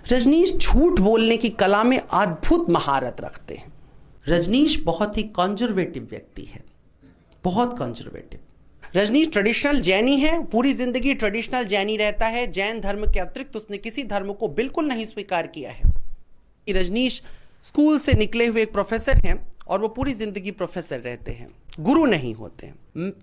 रजनीश झूठ बोलने की कला में अद्भुत महारत रखते हैं। रजनीश बहुत ही कंजर्वेटिव व्यक्ति है, बहुत कंजर्वेटिव। रजनीश ट्रेडिशनल जैनी है, पूरी जिंदगी ट्रेडिशनल जैनी रहता है। जैन धर्म के अतिरिक्त उसने किसी धर्म को बिल्कुल नहीं स्वीकार किया है। रजनीश स्कूल से निकले हुए एक प्रोफेसर हैं और वो पूरी जिंदगी प्रोफेसर रहते हैं, गुरु नहीं होते।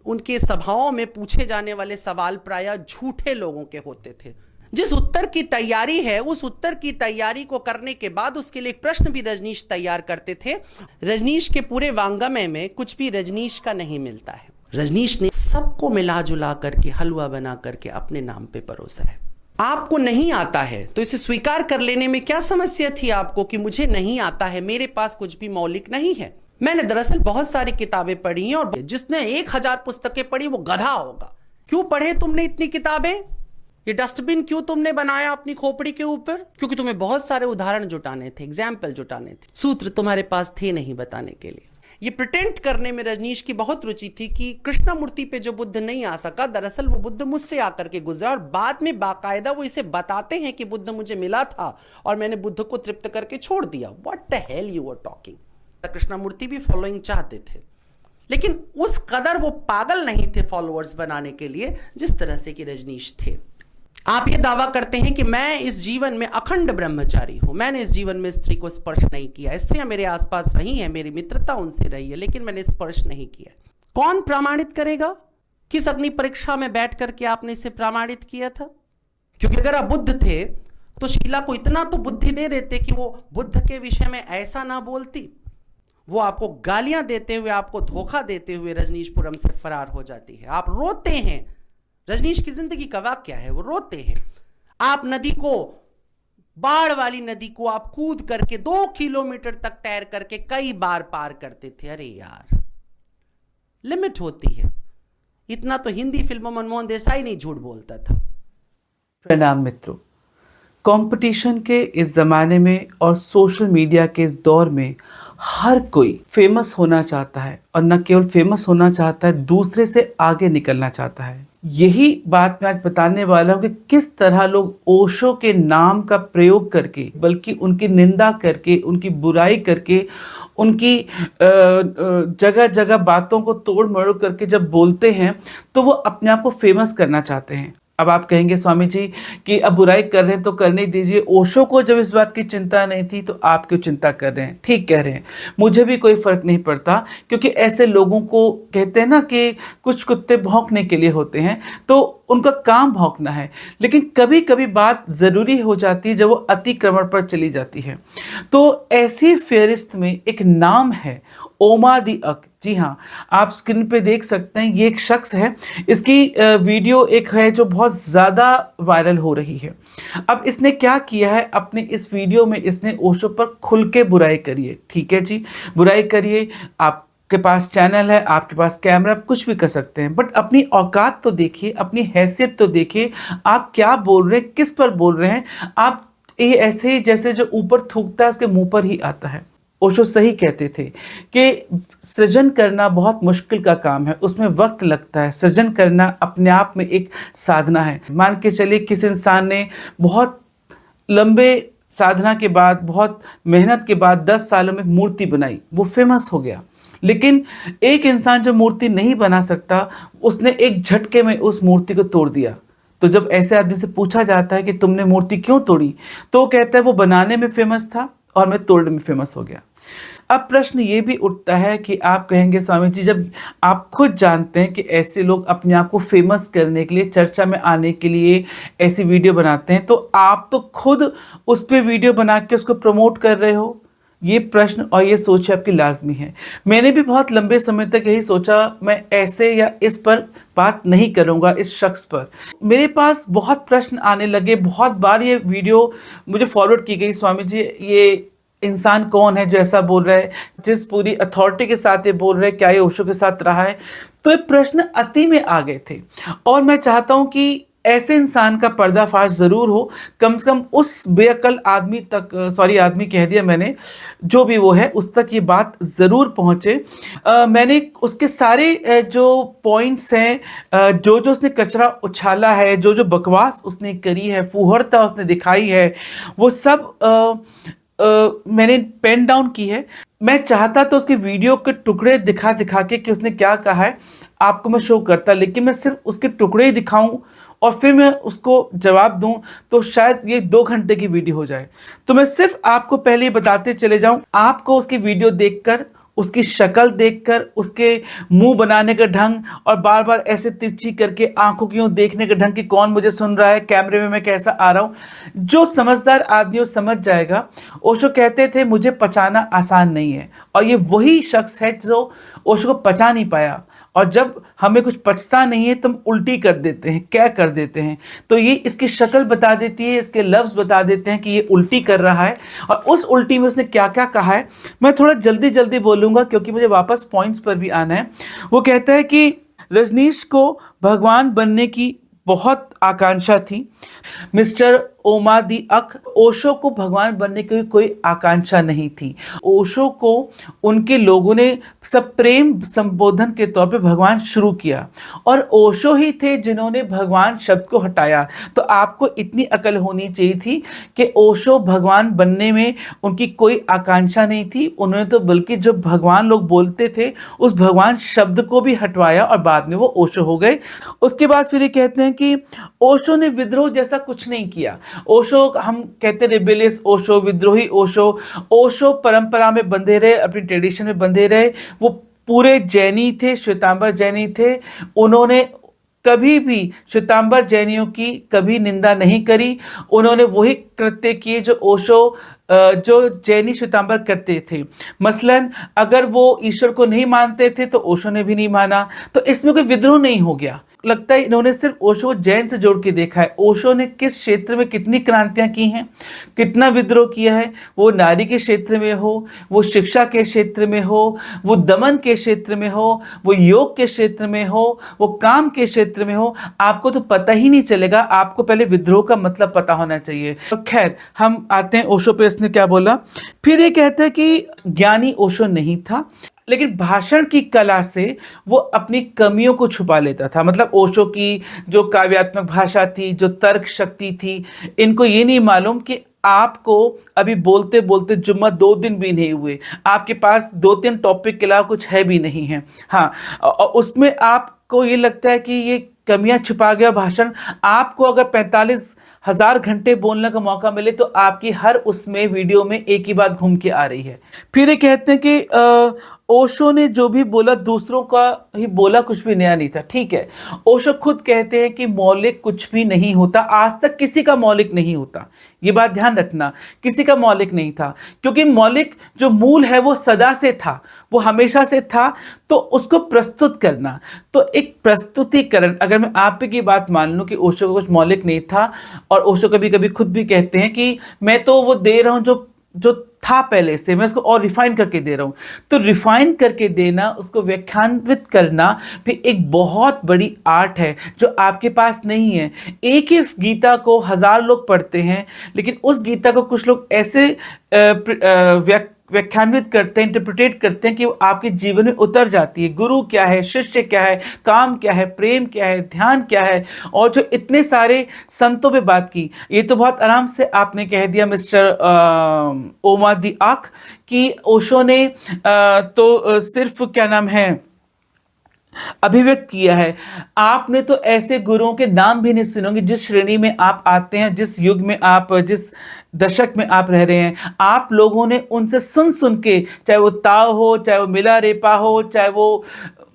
उनके सभाओं में पूछे जाने वाले सवाल प्रायः झूठे लोगों के होते थे। जिस उत्तर की तैयारी है, उस उत्तर की तैयारी को करने के बाद उसके लिए एक प्रश्न भी रजनीश तैयार करते थे। रजनीश के पूरे वांग्मय में कुछ भी रजनीश का नहीं मिलता है। रजनीश ने सबको मिला जुला करके, हलवा बना करके अपने नाम पे परोसा है। आपको नहीं आता है तो इसे स्वीकार कर लेने में क्या समस्या थी आपको कि मुझे नहीं आता है, मेरे पास कुछ भी मौलिक नहीं है। मैंने दरअसल बहुत सारी किताबें पढ़ी हैं और जिसने 1000 पुस्तकें पढ़ी वो गधा होगा। क्यों पढ़े तुमने इतनी किताबें? ये डस्टबिन क्यों तुमने बनाया अपनी खोपड़ी के ऊपर? क्योंकि तुम्हें बहुत सारे उदाहरण जुटाने थे, एग्जाम्पल जुटाने थे, सूत्र तुम्हारे पास थे नहीं बताने के लिए। ये प्रिटेंड करने में रजनीश की बहुत रुचि थी कि कृष्णमूर्ति पे जो बुद्ध नहीं आ सका, दरअसल वो बुद्ध मुझसे आकर के गुजरा और बाद में बाकायदा वो इसे बताते हैं कि बुद्ध मुझे मिला था और मैंने बुद्ध को तृप्त करके छोड़ दिया। What the hell you are talking. Krishnamurti भी फॉलोइंग चाहते थे, लेकिन उस कदर वो पागल नहीं थे फॉलोअर्स बनाने के लिए जिस तरह से कि रजनीश थे। आप ये दावा करते हैं कि मैं इस जीवन में अखंड ब्रह्मचारी हूं, मैंने इस जीवन में स्त्री को स्पर्श नहीं किया। स्त्रियां मेरे आसपास रही हैं, मेरी मित्रता उनसे रही है, लेकिन मैंने स्पर्श नहीं किया। कौन प्रमाणित करेगा? किस अग्नि परीक्षा में बैठ करके आपने इसे प्रमाणित किया था? क्योंकि अगर आप बुद्ध थे तो शीला को इतना तो बुद्धि दे देते कि वो बुद्ध के विषय में ऐसा ना बोलती। वो आपको गालियां देते हुए, आपको धोखा देते हुए रजनीशपुरम से फरार हो जाती है। आप रोते हैं। रजनीश की जिंदगी का वाक्या है, वो रोते हैं। आप नदी को, बाढ़ वाली नदी को आप कूद करके 2 किलोमीटर तक तैर करके कई बार पार करते थे। अरे यार, लिमिट होती है। इतना तो हिंदी फिल्मों में मनमोहन देसाई नहीं झूठ बोलता था। प्रणाम मित्रों। कंपटीशन के इस ज़माने में और सोशल मीडिया के इस दौर में हर कोई फेमस होना चाहता है, और न केवल फेमस होना चाहता है, दूसरे से आगे निकलना चाहता है। यही बात मैं आज बताने वाला हूँ कि किस तरह लोग ओशो के नाम का प्रयोग करके, बल्कि उनकी निंदा करके, उनकी बुराई करके, उनकी जगह जगह बातों को तोड़ मरोड़ करके जब बोलते हैं तो वो अपने आप को फेमस करना चाहते हैं। अब आप कहेंगे स्वामी जी कि अब बुराई कर रहे हैं तो करने दीजिए, ओशो को जब इस बात की चिंता नहीं थी तो आप क्यों चिंता कर रहे हैं? ठीक कह रहे हैं, मुझे भी कोई फर्क नहीं पड़ता, क्योंकि ऐसे लोगों को कहते हैं ना कि कुछ कुत्ते भौंकने के लिए होते हैं, तो उनका काम भौंकना है। लेकिन कभी कभी बात ज़रूरी हो जाती है जब वो अतिक्रमण पर चली जाती है। तो ऐसी फेहरिस्त में एक नाम है, ओमा दी अक। जी हाँ, आप स्क्रीन पे देख सकते हैं, ये एक शख्स है। इसकी वीडियो एक है जो बहुत ज़्यादा वायरल हो रही है। अब इसने क्या किया है, अपने इस वीडियो में इसने ओशो पर खुल के बुराई करी है। ठीक है जी, बुराई करिए, आपके पास चैनल है, आपके पास कैमरा, आप कुछ भी कर सकते हैं, बट अपनी औकात तो देखिए, अपनी हैसियत तो देखिए, आप क्या बोल रहे हैं, किस पर बोल रहे हैं। आप ये ऐसे ही जैसे जो ऊपर थूकता है उसके मुंह पर ही आता है। ओशो सही कहते थे कि सृजन करना बहुत मुश्किल का काम है, उसमें वक्त लगता है। सृजन करना अपने आप में एक साधना है। मान के चलिए किसी इंसान ने बहुत लंबे साधना के बाद, बहुत मेहनत के बाद 10 सालों में मूर्ति बनाई, वो फेमस हो गया। लेकिन एक इंसान जो मूर्ति नहीं बना सकता, उसने एक झटके में उस मूर्ति को तोड़ दिया। तो जब ऐसे आदमी से पूछा जाता है कि तुमने मूर्ति क्यों तोड़ी, तो वो कहता है वो बनाने में फेमस था और मैं तोड़ने में फेमस हो गया। अब प्रश्न ये भी उठता है कि आप कहेंगे स्वामी जी, जब आप खुद जानते हैं कि ऐसे लोग अपने आप को फेमस करने के लिए, चर्चा में आने के लिए ऐसी वीडियो बनाते हैं, तो आप तो खुद उस पर वीडियो बना के उसको प्रमोट कर रहे हो। ये प्रश्न और ये सोच आपकी लाजमी है। मैंने भी बहुत लंबे समय तक यही सोचा, मैं ऐसे या इस पर बात नहीं करूंगा, इस शख्स पर। मेरे पास बहुत प्रश्न आने लगे, बहुत बार ये वीडियो मुझे फॉरवर्ड की गई, स्वामी जी ये इंसान कौन है जो ऐसा बोल रहा है, जिस पूरी अथॉरिटी के साथ ये बोल रहा है, क्या ये ओशो के साथ रहा है? तो ये प्रश्न अति में आ गए थे। और मैं चाहता हूँ कि ऐसे इंसान का पर्दाफाश ज़रूर हो, कम से कम उस बेअक्ल आदमी तक, सॉरी आदमी कह दिया मैंने, जो भी वो है उस तक ये बात ज़रूर पहुँचे। मैंने उसके सारे जो पॉइंट्स हैं, जो जो उसने कचरा उछाला है, जो जो बकवास उसने करी है, फूहड़ता उसने दिखाई है, वो सब मैंने पेन डाउन की है। मैं चाहता तो उसके वीडियो के टुकड़े दिखा दिखा के कि उसने क्या कहा है आपको मैं शो करता, लेकिन मैं सिर्फ उसके टुकड़े ही दिखाऊं और फिर मैं उसको जवाब दूं तो शायद ये 2 घंटे की वीडियो हो जाए। तो मैं सिर्फ आपको पहले ही बताते चले जाऊं, आपको उसकी वीडियो देखकर, उसकी शक्ल देखकर, उसके मुंह बनाने का ढंग और बार बार ऐसे तिरछी करके आंखों की ओर देखने का ढंग कि कौन मुझे सुन रहा है, कैमरे में मैं कैसा आ रहा हूँ, जो समझदार आदमी वो समझ जाएगा। ओशो कहते थे मुझे पचाना आसान नहीं है, और ये वही शख्स है जो ओशो को पचा नहीं पाया। और जब हमें कुछ पचता नहीं है तो हम उल्टी कर देते हैं, क्या कर देते हैं। तो ये इसकी शक्ल बता देती है, इसके लफ्ज़ बता देते हैं कि ये उल्टी कर रहा है। और उस उल्टी में उसने क्या क्या कहा है मैं थोड़ा जल्दी जल्दी बोलूँगा, क्योंकि मुझे वापस पॉइंट्स पर भी आना है। वो कहता है कि रजनीश को भगवान बनने की बहुत आकांक्षा थी। मिस्टर ओमा दी अक, ओशो को भगवान बनने की कोई आकांक्षा नहीं थी। ओशो को उनके लोगों ने सब प्रेम संबोधन के तौर पे भगवान शुरू किया, और ओशो ही थे जिन्होंने भगवान शब्द को हटाया। तो आपको इतनी अकल होनी चाहिए थी कि ओशो भगवान बनने में उनकी कोई आकांक्षा नहीं थी। उन्होंने तो बल्कि जो भगवान लोग बोलते थे उस भगवान शब्द को भी हटवाया, और बाद में वो ओशो हो गए। उसके बाद फिर ये कहते हैं कि ओशो ने विद्रोह जैसा कुछ नहीं किया। ओशो, हम कहते हैं रिबेलियस ओशो, विद्रोही ओशो। ओशो परंपरा में बंधे रहे, अपनी ट्रेडिशन में बंधे रहे। वो पूरे जैनी थे, श्वेतांबर जैनी थे। उन्होंने कभी भी श्वेतांबर जैनियों की कभी निंदा नहीं करी। उन्होंने वही कृत्य किए जो ओशो, जो जैनी श्वेतांबर करते थे। मसलन अगर वो ईश्वर को नहीं मानते थे तो ओशो ने भी नहीं माना, तो इसमें कोई विद्रोह नहीं हो गया। लगता है इन्होंने सिर्फ ओशो को जैन से जोड़ के देखा है। ओशो ने किस क्षेत्र में कितनी क्रांतियां की हैं, कितना विद्रोह किया है, वो नारी के क्षेत्र में हो, वो शिक्षा के क्षेत्र में हो, वो दमन के क्षेत्र में हो, वो योग के क्षेत्र में हो, वो काम के क्षेत्र में हो, आपको तो पता ही नहीं चलेगा। आपको पहले विद्रोह का मतलब पता होना चाहिए। तो खैर हम आते हैं ओशो पे, इसने क्या बोला। फिर ये कहता है कि ज्ञानी ओशो नहीं था, लेकिन भाषण की कला से वो अपनी कमियों को छुपा लेता था। मतलब ओशो की जो काव्यात्मक भाषा थी, जो तर्क शक्ति थी, इनको ये नहीं मालूम कि आपको अभी बोलते बोलते जुम्मा 2 दिन भी नहीं हुए, आपके पास 2-3 टॉपिक के अलावा कुछ है भी नहीं है। हाँ, और उसमें आपको ये लगता है कि ये कमियां छुपा गया भाषण। आपको अगर 45,000 घंटे बोलने का मौका मिले तो आपकी हर उसमें वीडियो में एक ही बात घूम के आ रही है। फिर ये कहते हैं कि ओशो ने जो भी बोला दूसरों का ही बोला, कुछ भी नया नहीं था। ठीक है, ओशो खुद कहते हैं कि मौलिक कुछ भी नहीं होता, आज तक किसी का मौलिक नहीं होता। ये बात ध्यान रखना, किसी का मौलिक नहीं था, क्योंकि मौलिक जो मूल है वो सदा से था, वो हमेशा से था। तो उसको प्रस्तुत करना, तो एक प्रस्तुतिकरण, अगर मैं आप की बात मान लूं कि ओशो को कुछ मौलिक नहीं था, और ओशो कभी कभी खुद भी कहते हैं कि मैं तो वो दे रहा हूं जो जो था पहले से, मैं उसको और रिफाइन करके दे रहा हूं। तो रिफाइन करके देना, उसको व्याख्यान्वित करना भी एक बहुत बड़ी आर्ट है जो आपके पास नहीं है। एक ही गीता को 1000 लोग पढ़ते हैं, लेकिन उस गीता को कुछ लोग ऐसे व्याख्यान्वित करते हैं, इंटरप्रिटेट करते हैं कि वो आपके जीवन में उतर जाती है। गुरु क्या है, शिष्य क्या है, काम क्या है, प्रेम क्या है, ध्यान क्या है, और जो इतने सारे संतों पे बात की, ये तो बहुत आराम से आपने कह दिया मिस्टर ओमा दी आक कि ओशो ने तो सिर्फ क्या नाम है अभिव्यक्त किया है। आपने तो ऐसे गुरुओं के नाम भी नहीं सुनोगे, जिस श्रेणी में आप आते हैं, जिस युग में आप, जिस दशक में आप रह रहे हैं, आप लोगों ने उनसे सुन सुन के, चाहे वो ताओ हो, चाहे वो मिलारेपा हो, चाहे वो,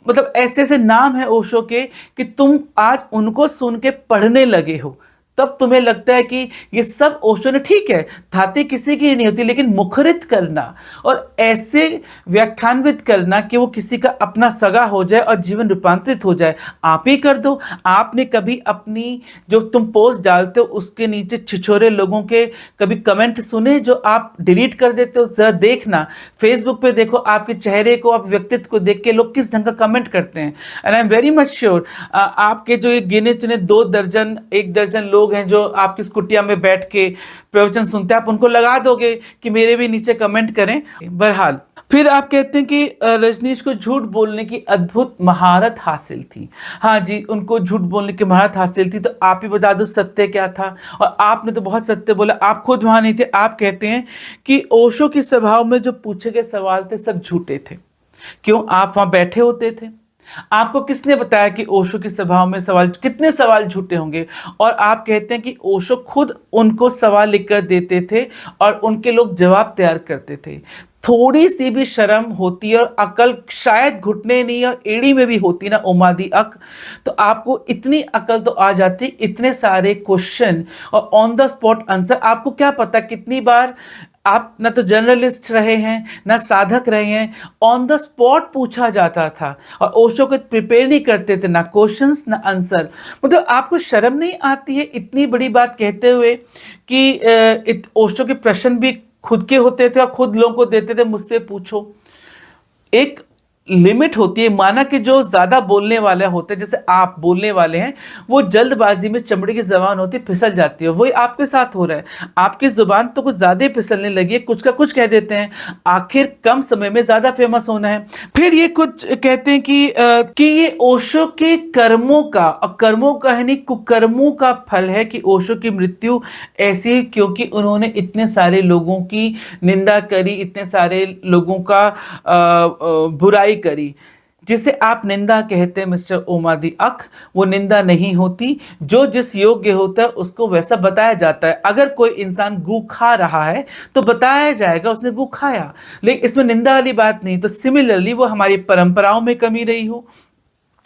मतलब ऐसे ऐसे नाम है ओशो के कि तुम आज उनको सुन के पढ़ने लगे हो। तब तुम्हें लगता है कि ये सब ओशो ने, ठीक है धाती किसी की नहीं होती, लेकिन मुखरित करना और ऐसे व्याख्यान्वित करना कि वो किसी का अपना सगा हो जाए और जीवन रूपांतरित हो जाए, आप ही कर दो। आपने कभी अपनी जो तुम पोस्ट डालते हो उसके नीचे छिछोरे लोगों के कभी कमेंट सुने जो आप डिलीट कर देते हो? जरा देखना, फेसबुक पे देखो आपके चेहरे को, आप व्यक्तित्व को देख के लोग किस ढंग का कमेंट करते हैं। And I am very much sure आपके जो ये गिने चुने 2 दर्जन 1 दर्जन लोग हैं जो आपकी इस कुटिया में बैठ के प्रवचन सुनते हैं, आप उनको लगा दोगे कि मेरे भी नीचे कमेंट करें। बहरहाल फिर आप कहते हैं कि रजनीश को झूठ बोलने की अद्भुत महारत हासिल थी। हाँ जी, उनको झूठ बोलने की महारत हासिल थी, तो आप ही बता दो सत्य क्या था। और आपने तो बहुत सत्य बोला, आप खुद वहां नहीं थे। आप कहते हैं कि ओशो की सभाओं में जो पूछे गए सवाल थे सब झूठे थे। क्यों? आप वहां बैठे होते थे। आपको किसने बताया कि ओशो की सभाओं में सवाल, कितने सवाल झूठे होंगे? और आप कहते हैं कि ओशो खुद उनको सवाल लिखकर देते थे और उनके लोग जवाब तैयार करते थे। थोड़ी सी भी शर्म होती और अकल शायद घुटने नहीं और एड़ी में भी होती ना उमादी अक, तो आपको इतनी अकल तो आ जाती। इतने सारे क्वेश्चन और ऑन द स्पॉट आंसर, आपको क्या पता कितनी बार आप ना तो जर्नलिस्ट रहे हैं ना साधक रहे हैं, ऑन द स्पॉट पूछा जाता था और ओशो को प्रिपेयर नहीं करते थे, ना क्वेश्चंस ना आंसर। मतलब आपको शर्म नहीं आती है इतनी बड़ी बात कहते हुए कि ओशो के प्रश्न भी खुद के होते थे और खुद लोगों को देते थे, मुझसे पूछो। एक लिमिट होती है। माना कि जो ज्यादा बोलने वाले होते हैं, जैसे आप बोलने वाले हैं, वो जल्दबाजी में चमड़ी की जबान होती है, फिसल जाती है। वही आपके साथ हो रहा है, आपकी जुबान तो कुछ ज्यादा ही फिसलने लगी है, कुछ का कुछ कह देते हैं, आखिर कम समय में ज्यादा फेमस होना है। फिर ये कुछ कहते हैं कि ये ओशो के कर्मों का, और कर्मों का है नहीं कुकर्मों का फल है कि ओशो की मृत्यु ऐसी है क्योंकि उन्होंने इतने सारे लोगों की निंदा करी, इतने सारे लोगों का बुराई करी। जिसे आप निंदा कहते हैं मिस्टर ओमादी अक, वो निंदा नहीं होती। जो जिस योग्य होता है उसको वैसा बताया जाता है। अगर कोई इंसान गू खा रहा है तो बताया जाएगा उसने गू खाया, लेकिन इसमें निंदा वाली बात नहीं। तो सिमिलरली वो हमारी परंपराओं में कमी रही हो,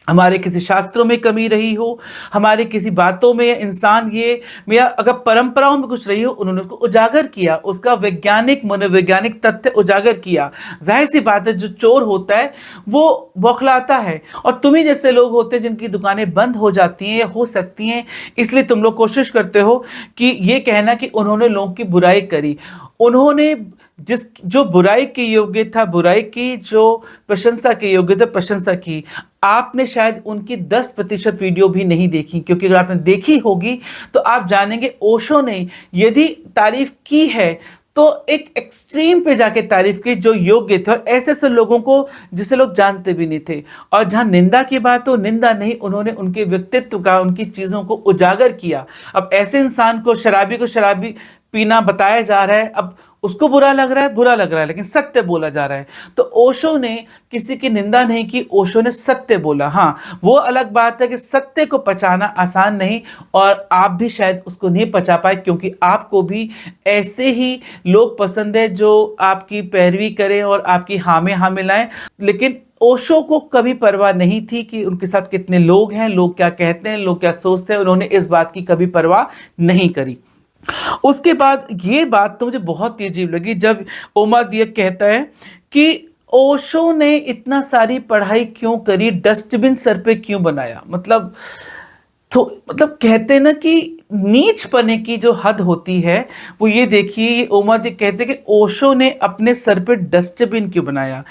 हमारे किसी शास्त्रों में कमी रही हो, हमारे किसी बातों में, इंसान ये या अगर परंपराओं में कुछ रही हो, उन्होंने उसको उजागर किया, उसका वैज्ञानिक मनोवैज्ञानिक तथ्य उजागर किया। जाहिर सी बात है जो चोर होता है वो बौखलाता है, और तुम्ही जैसे लोग होते हैं जिनकी दुकानें बंद हो जाती हैं या हो सकती हैं, इसलिए तुम लोग कोशिश करते हो कि ये कहना कि उन्होंने लोगों की बुराई करी। उन्होंने जो बुराई के योग्य था बुराई की, जो प्रशंसा के योग्य था प्रशंसा की। आपने शायद उनकी 10% वीडियो भी नहीं देखी, क्योंकि अगर आपने देखी होगी तो आप जानेंगे ओशो ने यदि तारीफ की है तो एक एक्सट्रीम पे जाके तारीफ की जो योग्य थे, और ऐसे ऐसे लोगों को जिसे लोग जानते भी नहीं थे। और जहां निंदा की बात हो, निंदा नहीं, उन्होंने उनके व्यक्तित्व का, उनकी चीजों को उजागर किया। अब ऐसे इंसान को शराबी पीना बताया जा रहा है, अब उसको बुरा लग रहा है, लेकिन सत्य बोला जा रहा है। तो ओशो ने किसी की निंदा नहीं की, ओशो ने सत्य बोला। हाँ, वो अलग बात है कि सत्य को पचाना आसान नहीं, और आप भी शायद उसको नहीं पचा पाए, क्योंकि आपको भी ऐसे ही लोग पसंद है जो आपकी पैरवी करें और आपकी हाँ में मिलाएं। लेकिन ओशो को कभी परवाह नहीं थी कि उनके साथ कितने लोग हैं, लोग क्या कहते हैं, लोग क्या सोचते हैं। उन्होंने इस बात की कभी परवाह नहीं करी। उसके बाद ये बात तो मुझे बहुत ही अजीब लगी जब ओमा दियक कहता है कि ओशो ने इतना सारी पढ़ाई क्यों करी, डस्टबिन सर पे क्यों बनाया। मतलब कहते हैं ना कि नीच पने की जो हद होती है वो ये देखिए, ये ओमा दियक कहते हैं कि ओशो ने अपने सर पे डस्टबिन क्यों बनाया।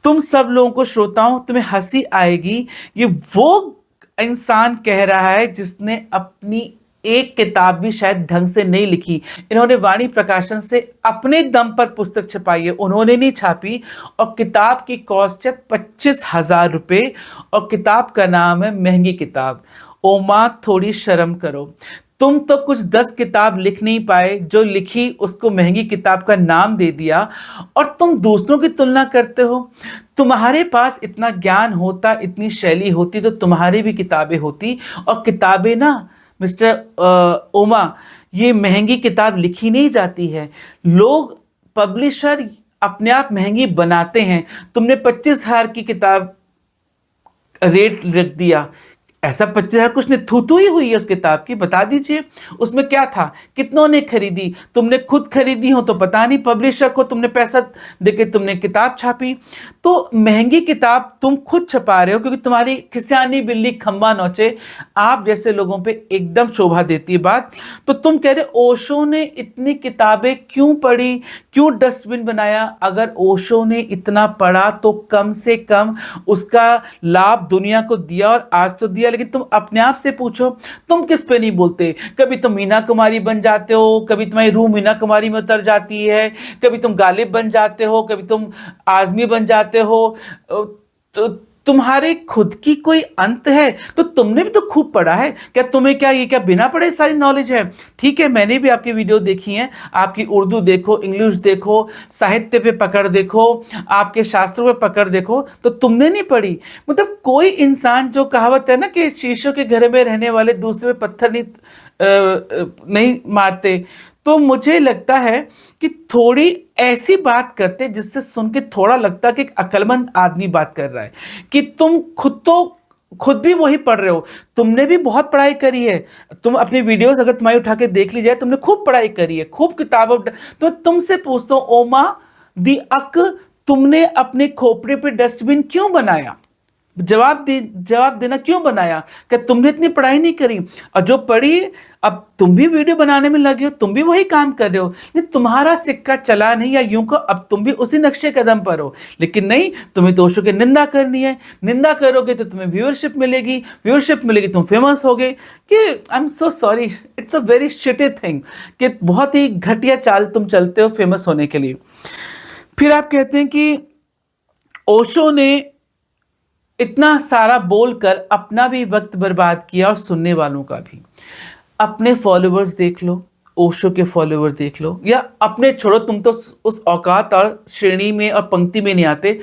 तुम सब लोगों को, श्रोताओं, तुम्हें हंसी आएगी, ये वो इंसान कह रहा है जिसने अपनी एक किताब भी शायद ढंग से नहीं लिखी। इन्होंने वाणी प्रकाशन से अपने दम पर पुस्तक छपाई है, उन्होंने नहीं छापी, और किताब की कॉस्ट है 25,000 रुपये, और किताब का नाम है महंगी किताब। ओमा, थोड़ी शर्म करो। तुम तो कुछ 10 किताब लिख नहीं पाए, जो लिखी उसको महंगी किताब का नाम दे दिया, और तुम दूसरों की तुलना करते हो। तुम्हारे पास इतना ज्ञान होता, इतनी शैली होती, तो तुम्हारी भी किताबें होती। और किताबें ना मिस्टर ओमा, ये महंगी किताब लिखी नहीं जाती है, लोग, पब्लिशर अपने आप महंगी बनाते हैं। तुमने 25,000 की किताब रेट रख दिया, ऐसा 25,000 कुछ नहीं, थू ही हुई है उस किताब की, बता दीजिए उसमें क्या था, कितनों ने खरीदी, तुमने खुद खरीदी हो तो पता नहीं, पब्लिशर को तुमने पैसा देके तुमने किताब छापी, तो महंगी किताब तुम खुद छपा रहे हो क्योंकि तुम्हारी खिसियानी बिल्ली खंबा नोचे आप जैसे लोगों पे एकदम शोभा देती है बात। तो तुम कह रहे ओशो ने इतनी किताबें क्यों पढ़ी, क्यों डस्टबिन बनाया? अगर ओशो ने इतना पढ़ा तो कम से कम उसका लाभ दुनिया को दिया, और आज तो दिया, लेकिन तुम अपने आप से पूछो तुम किस पे नहीं बोलते? कभी तुम मीना कुमारी बन जाते हो, कभी तुम्हारी रूह मीना कुमारी में उतर जाती है, कभी तुम गालिब बन जाते हो, कभी तुम आजमी बन जाते हो, तो तुम्हारे खुद की कोई अंत है? तो तुमने भी तो खूब पढ़ा है, क्या तुम्हें क्या ये क्या बिना पढ़े सारी नॉलेज है? ठीक है, मैंने भी आपकी वीडियो देखी है, आपकी उर्दू देखो, इंग्लिश देखो, साहित्य पे पकड़ देखो, आपके शास्त्रों पे पकड़ देखो, तो तुमने नहीं पढ़ी? मतलब कोई इंसान, जो कहावत है ना कि शीशों के घर में रहने वाले दूसरे पे पत्थर नहीं मारते, तो मुझे लगता है कि थोड़ी ऐसी बात करते जिससे सुन के थोड़ा लगता कि एक अक्लमंद आदमी बात कर रहा है, कि तुम खुद भी वही पढ़ रहे हो, तुमने भी बहुत पढ़ाई करी है, तुम अपनी वीडियोस अगर तुम्हारी उठा के देख ली जाए, तुमने खूब पढ़ाई करी है, खूब किताबों, तो तुमसे पूछता हूं ओमा दी अक, तुमने अपने खोपड़े पे डस्टबिन क्यों बनाया? जवाब देना, क्यों बनाया? क्या तुमने इतनी पढ़ाई नहीं करी? और जो पढ़ी, अब तुम भी वीडियो बनाने में लगे हो, तुम भी वही काम कर रहे हो, लेकिन तुम्हारा सिक्का चला नहीं, या यूं को अब तुम भी उसी नक्शे कदम पर हो, लेकिन नहीं, तुम्हें दोषों की निंदा करनी है, निंदा करोगे तो तुम्हें व्यूअरशिप मिलेगी, व्यूअरशिप मिलेगी तुम फेमस होगे। कि I am so sorry, it's a very shitty thing, कि बहुत ही घटिया चाल तुम चलते हो फेमस होने के लिए। फिर आप कहते हैं कि ओशो ने इतना सारा बोलकर अपना भी वक्त बर्बाद किया और सुनने वालों का भी। अपने फॉलोअर्स देख लो, ओशो के फॉलोअर देख लो, या अपने छोड़ो, तुम तो उस औकात और श्रेणी में और पंक्ति में नहीं आते,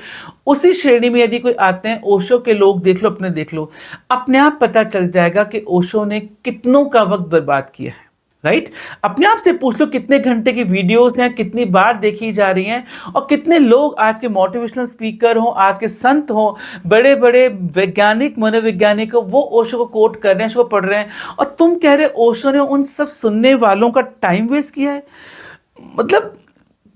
उसी श्रेणी में यदि कोई आते हैं, ओशो के लोग देख लो, अपने देख लो, अपने आप पता चल जाएगा कि ओशो ने कितनों का वक्त बर्बाद किया है। राइट? अपने आप से पूछ लो कितने घंटे की वीडियोस हैं, कितनी बार देखी जा रही हैं, और कितने लोग आज के मोटिवेशनल स्पीकर हो, आज के संत हो, बड़े बड़े वैज्ञानिक, मनोवैज्ञानिक हो, वो ओशो को कोट कर रहे हैं, उसको पढ़ रहे हैं, और तुम कह रहे ओशो ने उन सब सुनने वालों का टाइम वेस्ट किया है। मतलब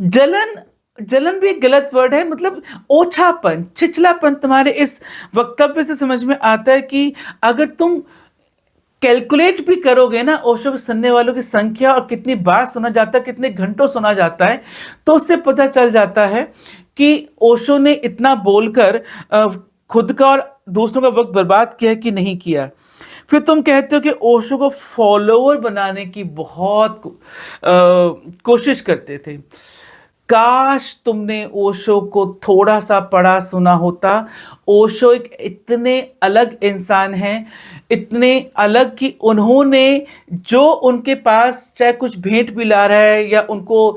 जलन भी एक गलत वर्ड है, मतलब ओछापन, छिछलापन तुम्हारे इस वक्तव्य से समझ में आता है कि अगर तुम कैलकुलेट भी करोगे ना ओशो को सुनने वालों की संख्या, और कितनी बार सुना जाता है, कितने घंटों सुना जाता है, तो उससे पता चल जाता है कि ओशो ने इतना बोलकर खुद का और दूसरों का वक्त बर्बाद किया कि नहीं किया। फिर तुम कहते हो कि ओशो को फॉलोअर बनाने की बहुत कोशिश करते थे। काश तुमने ओशो को थोड़ा सा पढ़ा सुना होता। ओशो एक इतने अलग इंसान हैं, इतने अलग कि उन्होंने जो उनके पास चाहे कुछ भेंट भी ला रहा है या उनको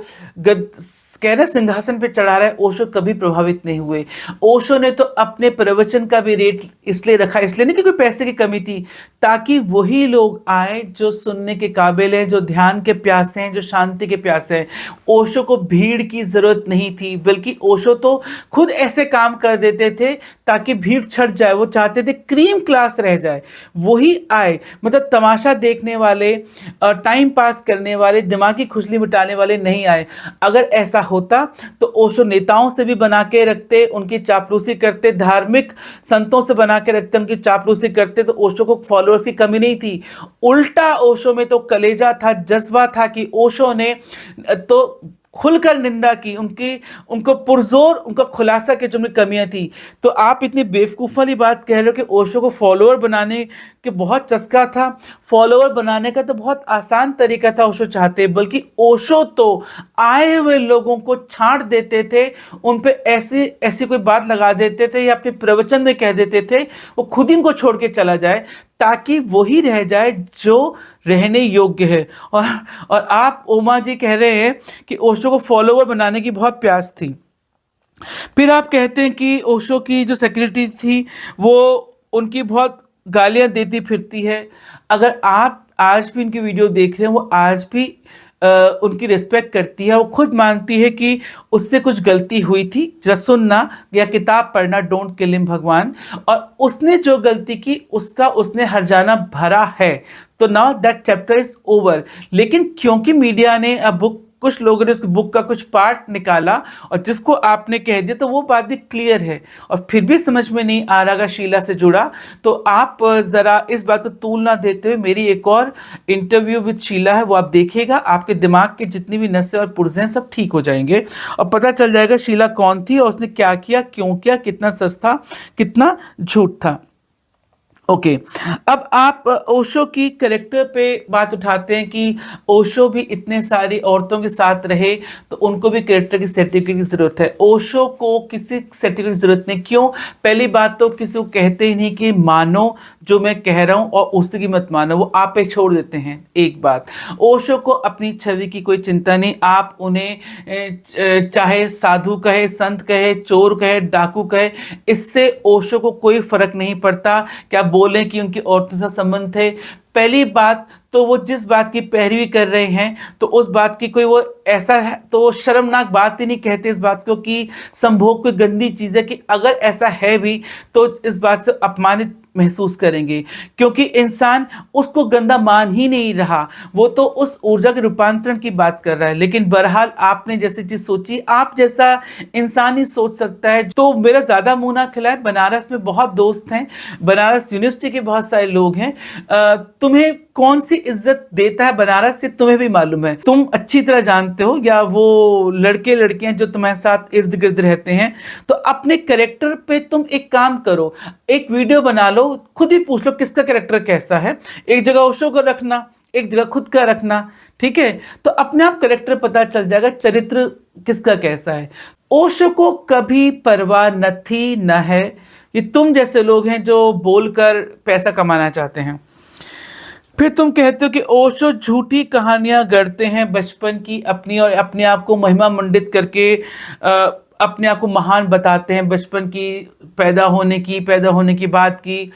कहना सिंहासन पे चढ़ा रहा है, ओशो कभी प्रभावित नहीं हुए। ओशो ने तो अपने प्रवचन का भी रेट इसलिए रखा, इसलिए नहीं कि कोई पैसे की कमी थी, ताकि वही लोग आए जो सुनने के काबिल हैं, जो ध्यान के प्यासे हैं, जो शांति के प्यासे हैं। ओशो को भीड़ की जरूरत नहीं थी, बल्कि ओशो तो खुद ऐसे काम कर देते थे ताकि भीड़ छट जाए। वो चाहते थे क्रीम क्लास रह जाए, वही आए, मतलब तमाशा देखने वाले, टाइम पास करने वाले, दिमागी खुजली मिटाने वाले नहीं आए। अगर ऐसा होता तो ओशो नेताओं से भी बना के रखते, उनकी चापलूसी करते, धार्मिक संतों से बना के रखते, उनकी चापलूसी करते, तो ओशो को फॉलोअर्स की कमी नहीं थी। उल्टा ओशो में तो कलेजा था, जज्बा था कि ओशो ने तो खुलकर निंदा की, उनको पुरजोर उनका खुलासा की जो उनमें कमियां थी। तो आप इतनी बेवकूफ़ वाली बात कह रहे हो कि ओशो को फॉलोअर बनाने के बहुत चस्का था। फॉलोअर बनाने का तो बहुत आसान तरीका था ओशो चाहते, बल्कि ओशो तो आए हुए लोगों को छांट देते थे, उन पे ऐसी कोई बात लगा देते थे या अपने प्रवचन में कह देते थे, वो खुद ही उनको छोड़ के चला जाए ताकि वही रह जाए जो रहने योग्य है। और आप ओमा जी कह रहे हैं कि ओशो को फॉलोवर बनाने की बहुत प्यास थी। फिर आप कहते हैं कि ओशो की जो सेक्रेटरी थी वो उनकी बहुत गालियां देती फिरती है। अगर आप आज भी इनकी वीडियो देख रहे हैं, वो आज भी उनकी रिस्पेक्ट करती है, वो खुद मानती है कि उससे कुछ गलती हुई थी, जरा सुनना या किताब पढ़ना, डोंट किल हिम भगवान, और उसने जो गलती की उसका उसने हर्जाना भरा है, तो now that chapter is over. लेकिन क्योंकि मीडिया ने अब बुक, कुछ लोगों ने उस बुक का कुछ पार्ट निकाला और जिसको आपने कह दिया, तो वो बात भी क्लियर है और फिर भी समझ में नहीं आ रहा शीला से जुड़ा, तो आप जरा इस बात को तूल ना देते हुए मेरी एक और इंटरव्यू विद शीला है वो आप देखिएगा, आपके दिमाग के जितनी भी नसें और पुर्जे हैं सब ठीक हो जाएंगे और पता चल जाएगा शीला कौन थी और उसने क्या किया, क्यों किया, कितना सच था, कितना झूठ था। ओके अब आप ओशो की करेक्टर पे बात उठाते हैं कि ओशो भी इतने सारी औरतों के साथ रहे तो उनको भी करेक्टर की सर्टिफिकेट की जरूरत है। ओशो को किसी सर्टिफिकेट की जरूरत नहीं। क्यों? पहली बात तो किसी को कहते ही नहीं कि मानो जो मैं कह रहा हूं और उसकी मत मानो, वो आप पे छोड़ देते हैं। एक बात, ओशो को अपनी छवि की कोई चिंता नहीं। आप उन्हें चाहे साधु कहे, संत कहे, चोर कहे, डाकू कहे, इससे ओशो को कोई फर्क नहीं पड़ता। क्या बोले कि उनकी औरतों से संबंध थे। पहली बात तो वो जिस बात की पैरवी कर रहे हैं तो उस बात की कोई वो ऐसा है तो वो शर्मनाक बात ही नहीं कहते इस बात को कि संभोग कोई गंदी चीज़ है, कि अगर ऐसा है भी तो इस बात से अपमानित महसूस करेंगे क्योंकि इंसान उसको गंदा मान ही नहीं रहा, वो तो उस ऊर्जा के रूपांतरण की बात कर रहा है। लेकिन बहरहाल आपने जैसी चीज सोची, आप जैसा इंसान ही सोच सकता है। तो मेरा ज्यादा मुंह ना खिलाए, बनारस में बहुत दोस्त हैं, बनारस यूनिवर्सिटी के बहुत सारे लोग हैं। तुम्हें कौन सी इज्जत देता है बनारस से तुम्हें भी मालूम है, तुम अच्छी तरह जानते हो, या वो लड़के लड़कियां जो तुम्हारे साथ इर्द गिर्द रहते हैं। तो अपने कैरेक्टर पे तुम एक काम करो, एक वीडियो बना लो, खुद ही पूछ लो किसका कैरेक्टर कैसा है, एक जगह ओशो को रखना, एक जगह खुद का रखना, ठीक है? तो अपने आप कैरेक्टर पता चल जाएगा चरित्र किसका कैसा है। ओशो को कभी परवाह न थी न है, ये तुम जैसे लोग हैं जो बोलकर पैसा कमाना चाहते हैं। फिर तुम कहते हो कि ओशो झूठी कहानियां गढ़ते हैं बचपन की अपनी, और अपने आप को महिमा मंडित करके अपने आप को महान बताते हैं बचपन की, पैदा होने की बात की।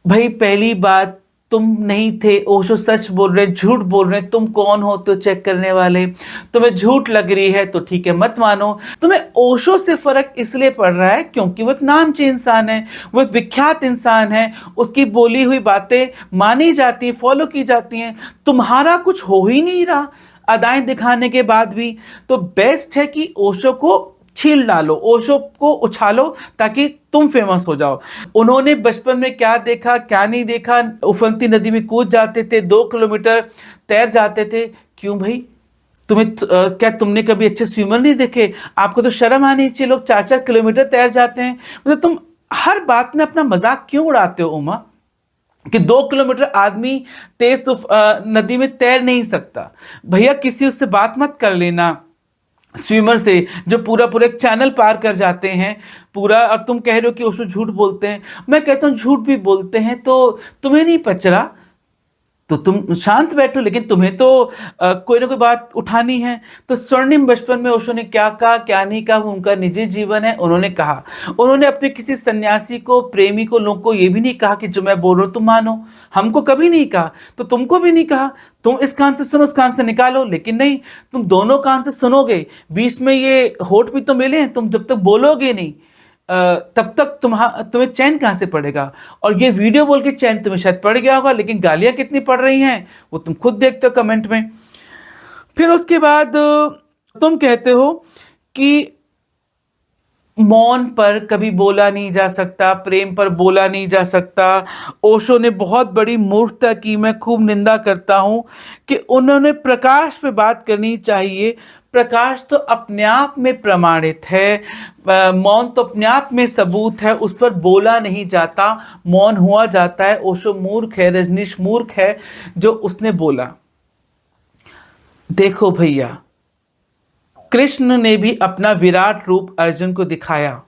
भाई पहली बात, तुम नहीं थे, ओशो सच बोल रहे, झूठ बोल रहे, तुम कौन होते हो चेक करने वाले? तुम्हें झूठ लग रही है तो ठीक है मत मानो। तुम्हें ओशो से फर्क इसलिए पड़ रहा है क्योंकि वो एक नामचीन इंसान है, वो एक विख्यात इंसान है, उसकी बोली हुई बातें मानी जाती, फॉलो की जाती हैं। तुम्हारा कुछ हो ही नहीं रहा अदाएं दिखाने के बाद भी, तो बेस्ट है कि ओशो को छील डालो, ओशो को उछालो ताकि तुम फेमस हो जाओ। उन्होंने बचपन में क्या देखा क्या नहीं देखा, उफनती नदी में कूद जाते थे, 2 किलोमीटर तैर जाते थे। क्यों भाई? तुम्हें क्या तुमने कभी अच्छे स्विमर नहीं देखे? आपको तो शर्म आनी चाहिए, लोग 4-4 किलोमीटर तैर जाते हैं। मतलब तुम हर बात में अपना मजाक क्यों उड़ाते हो उमा, कि 2 किलोमीटर आदमी तेज तो नदी में तैर नहीं सकता। भैया किसी उससे बात मत कर लेना, स्विमर से जो पूरा एक चैनल पार कर जाते हैं पूरा। और तुम कह रहे हो कि ओशो झूठ बोलते हैं, मैं कहता हूँ झूठ भी बोलते हैं तो तुम्हें नहीं पच रहा तो तुम शांत बैठो, लेकिन तुम्हें तो कोई ना कोई बात उठानी है। तो स्वर्णिम बचपन में ओशो ने क्या कहा क्या नहीं कहा वो उनका निजी जीवन है। उन्होंने कहा, उन्होंने अपने किसी सन्यासी को, प्रेमी को, लोग को ये भी नहीं कहा कि जो मैं बोल रहा हूँ तुम मानो, हमको कभी नहीं कहा, तो तुमको भी नहीं कहा तुम इस कान से सुनो उस कान से निकालो। लेकिन नहीं, तुम दोनों कान से सुनोगे, बीच में ये होठ भी तो मिले हैं, तुम जब तक बोलोगे नहीं तब तक तुम्हें चैन कहाँ से पड़ेगा। और ये वीडियो बोल के चैन तुम्हें शायद पड़ गया होगा, लेकिन गालियां कितनी पड़ रही हैं वो तुम खुद देखते हो कमेंट में। फिर उसके बाद तुम कहते हो कि मौन पर कभी बोला नहीं जा सकता, प्रेम पर बोला नहीं जा सकता। ओशो ने बहुत बड़ी मूर्खता की, मैं खूब निंदा करता हूं कि उन्होंने प्रकाश पे बात करनी चाहिए। प्रकाश तो अपने आप में प्रमाणित है, मौन तो अपने आप में सबूत है, उस पर बोला नहीं जाता, मौन हुआ जाता है। ओशो मूर्ख है, रजनीश मूर्ख है जो उसने बोला। देखो भैया, कृष्ण ने भी अपना विराट रूप अर्जुन को दिखाया,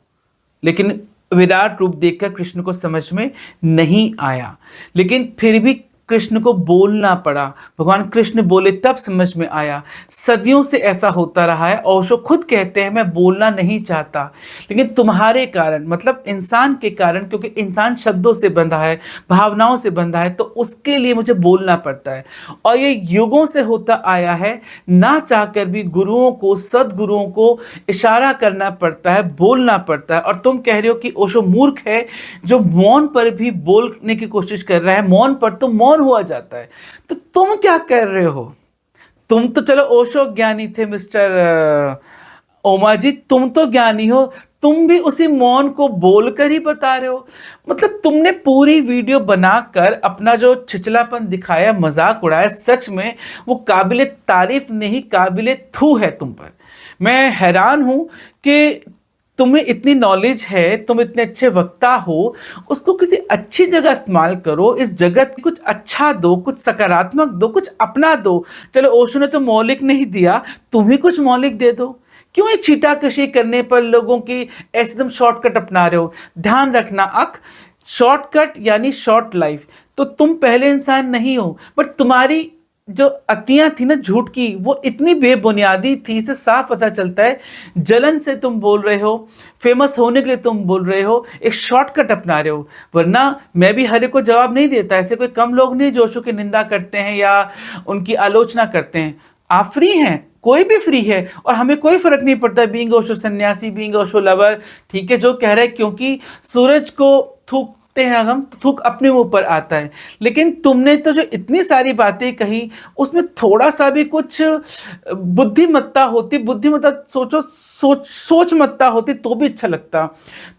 लेकिन विराट रूप देखकर कृष्ण को समझ में नहीं आया। लेकिन फिर भी कृष्ण को बोलना पड़ा, भगवान कृष्ण बोले तब समझ में आया। सदियों से ऐसा होता रहा है। ओशो खुद कहते हैं मैं बोलना नहीं चाहता, लेकिन तुम्हारे कारण, मतलब इंसान के कारण, क्योंकि इंसान शब्दों से बंधा है, भावनाओं से बंधा है, तो उसके लिए मुझे बोलना पड़ता है। और ये युगों से होता आया है, ना चाहकर भी गुरुओं को, सदगुरुओं को इशारा करना पड़ता है, बोलना पड़ता है। और तुम कह रहे हो कि ओशो मूर्ख है जो मौन पर भी बोलने की कोशिश कर रहा है, मौन पर तो मौन हुआ जाता है। तो तुम क्या कर रहे हो? तुम तो चलो ओशो ज्ञानी थे मिस्टर ओमा जी, तुम तो ज्ञानी हो, तुम भी उसी मौन को बोलकर ही बता रहे हो। मतलब तुमने पूरी वीडियो बनाकर अपना जो छिचलापन दिखाया, मजाक उड़ाया, सच में वो काबिले तारीफ नहीं, काबिले थू है तुम पर। मैं हैरान हूं कि तुम्हें इतनी नॉलेज है, तुम इतने अच्छे वक्ता हो, उसको किसी अच्छी जगह इस्तेमाल करो, इस जगत को कुछ अच्छा दो, कुछ सकारात्मक दो, कुछ अपना दो। चलो ओशो ने तो मौलिक नहीं दिया, तुम ही कुछ मौलिक दे दो। क्यों ये छीटाकशी करने पर लोगों की ऐसे तुम शॉर्टकट अपना रहे हो? ध्यान रखना अख, शॉर्टकट यानी शॉर्ट लाइफ। तो तुम पहले इंसान नहीं हो, बट तुम्हारी जो अतियां थी ना झूठ की, वो इतनी बेबुनियादी थी, इससे साफ पता चलता है जलन से तुम बोल रहे हो, फेमस होने के लिए तुम बोल रहे हो, एक शॉर्टकट अपना रहे हो। वरना मैं भी हर एक को जवाब नहीं देता, ऐसे कोई कम लोग नहीं जो ओशो की निंदा करते हैं या उनकी आलोचना करते हैं। आप फ्री हैं, कोई भी फ्री है, और हमें कोई फर्क नहीं पड़ता बीइंग ओशो सन्यासी, बीइंग ओशो लवर। ठीक है, जो कह रहा है, क्योंकि सूरज को थूकते हैं हम तो थूक अपने मुंह पर आता है। लेकिन तुमने तो जो इतनी सारी बातें कही, उसमें थोड़ा सा भी कुछ बुद्धिमत्ता होती, बुद्धिमत्ता सोचमत्ता होती तो भी अच्छा लगता।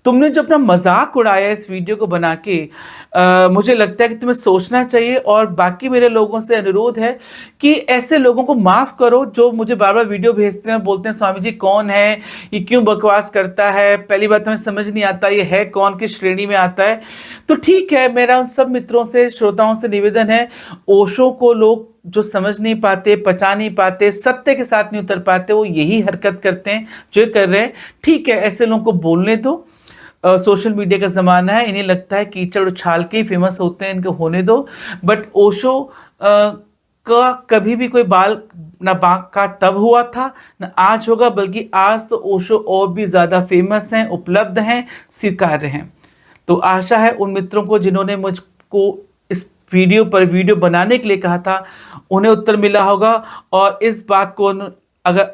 तुमने जो अपना मजाक उड़ाया इस वीडियो को बना के, मुझे लगता है कि तुम्हें सोचना चाहिए। और बाकी मेरे लोगों से अनुरोध है कि ऐसे लोगों को माफ करो जो मुझे बार बार वीडियो भेजते हैं, बोलते हैं स्वामी जी कौन है ये, क्यों बकवास करता है, पहली बात हमें समझ नहीं आता ये है कौन, किस श्रेणी में आता है। तो ठीक है, मेरा उन सब मित्रों से, श्रोताओं से निवेदन है, ओशो को लोग जो समझ नहीं पाते, पचा नहीं पाते, सत्य के साथ नहीं उतर पाते, वो यही हरकत करते हैं जो कर रहे हैं। ठीक है, ऐसे लोगों को बोलने दो। सोशल मीडिया का ज़माना है, इन्हें लगता है कीचड़ उछाल के ही फेमस होते हैं, इनको होने दो। बट ओशो का कभी भी कोई बाल ना बांका तब हुआ था ना आज होगा, बल्कि आज तो ओशो और भी ज़्यादा फेमस हैं, उपलब्ध हैं, स्वीकार्य हैं। तो आशा है उन मित्रों को जिन्होंने मुझको इस वीडियो पर वीडियो बनाने के लिए कहा था, उन्हें उत्तर मिला होगा। और इस बात को अगर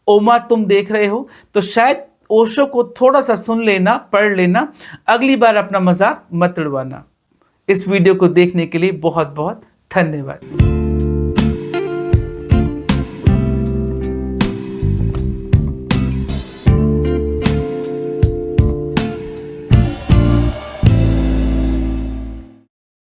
ओमा तुम देख रहे हो तो शायद ओशो को थोड़ा सा सुन लेना, पढ़ लेना, अगली बार अपना मजाक मत उड़वाना। इस वीडियो को देखने के लिए बहुत बहुत धन्यवाद।